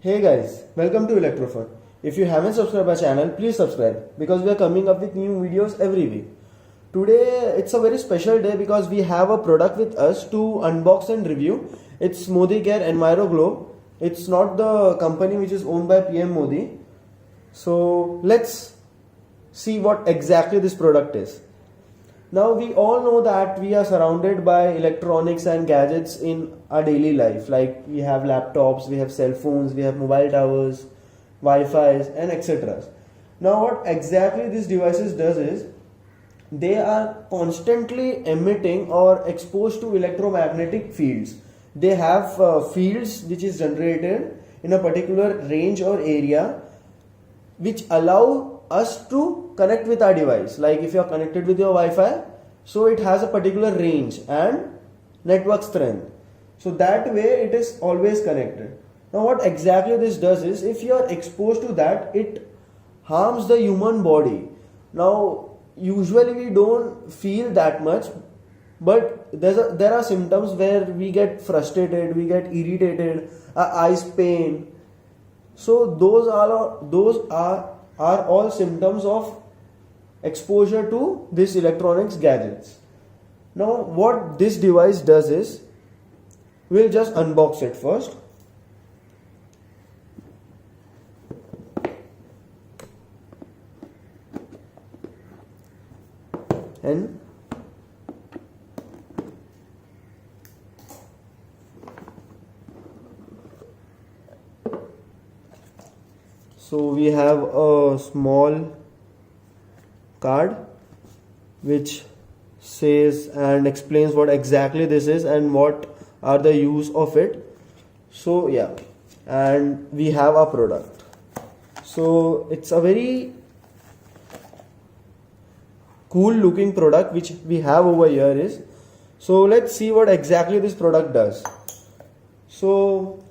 Hey guys, welcome to Electrofun. If you haven't subscribed our channel, please subscribe because we are coming up with new videos every week. Today it's a very special day because we have a product with us to unbox and review. It's Modi Care EnviroGlobe. It's not the company which is owned by PM Modi. So let's see what exactly this product is. Now we all know that we are surrounded by electronics and gadgets in our daily life. Like we have laptops, we have cell phones, we have mobile towers, Wi-Fi's and etc. Now what exactly these devices does is they are constantly emitting or exposed to electromagnetic fields. They have fields which is generated in a particular range or area which allow us to connect with our device. Like if you are connected with your Wi-Fi, so it has a particular range and network strength. So that way it is always connected. Now what exactly this does is if you are exposed to that, it harms the human body. Now usually we don't feel that much, but there are symptoms where we get frustrated, we get irritated, eyes pain. So those are all symptoms of exposure to these electronics gadgets. Now what this device does is, we'll just unbox it first. And so we have a small card which says and explains what exactly this is and what are the use of it. So yeah, and we have our product. So it's a very cool looking product which we have over here is. So let's see what exactly this product does. So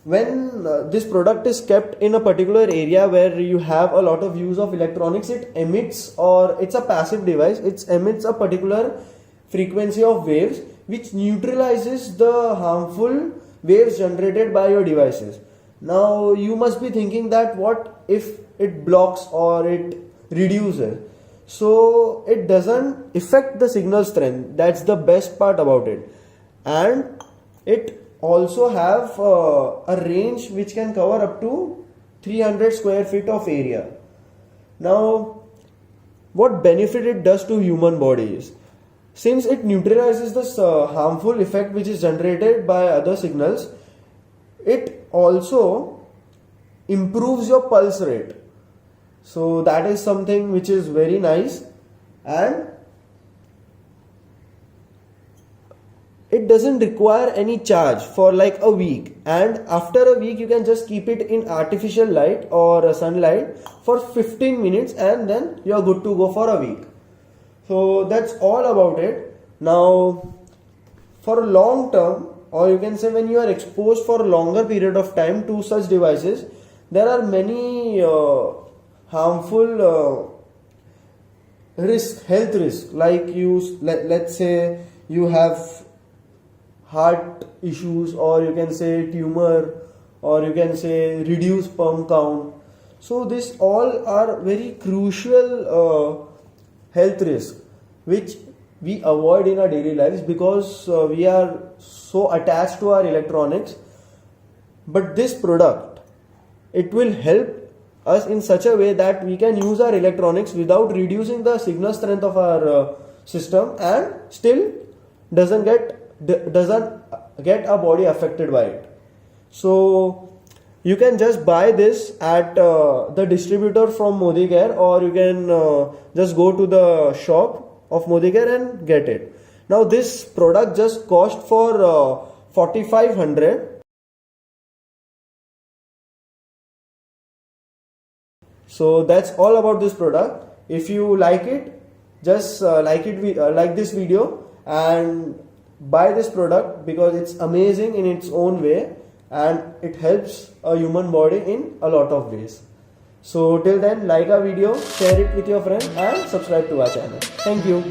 when this product is kept in a particular area where you have a lot of use of electronics, it emits, or it's a passive device, it emits a particular frequency of waves which neutralizes the harmful waves generated by your devices. Now you must be thinking that what if it blocks or it reduces? So it doesn't affect the signal strength. That's the best part about it. And it also have a range which can cover up to 300 square feet of area. Now what benefit it does to human body is, since it neutralizes this harmful effect which is generated by other signals, it also improves your pulse rate. So that is something which is very nice, and it doesn't require any charge for like a week, and after a week you can just keep it in artificial light or sunlight for 15 minutes and then you are good to go for a week. So that's all about it. Now for long term, or you can say when you are exposed for a longer period of time to such devices, there are many harmful health risk, like let's say you have heart issues, or you can say tumor, or you can say reduced sperm count. So this all are very crucial health risk which we avoid in our daily lives because we are so attached to our electronics. But this product, it will help us in such a way that we can use our electronics without reducing the signal strength of our system, and still doesn't get our body affected by it. So you can just buy this at the distributor from Modi Care, or you can just go to the shop of Modi Care and get it. Now this product just cost for 4,500. So that's all about this product. If you like it, just like this video and buy this product because it's amazing in its own way and it helps a human body in a lot of ways. So till then, like our video, share it with your friends and subscribe to our channel. Thank you.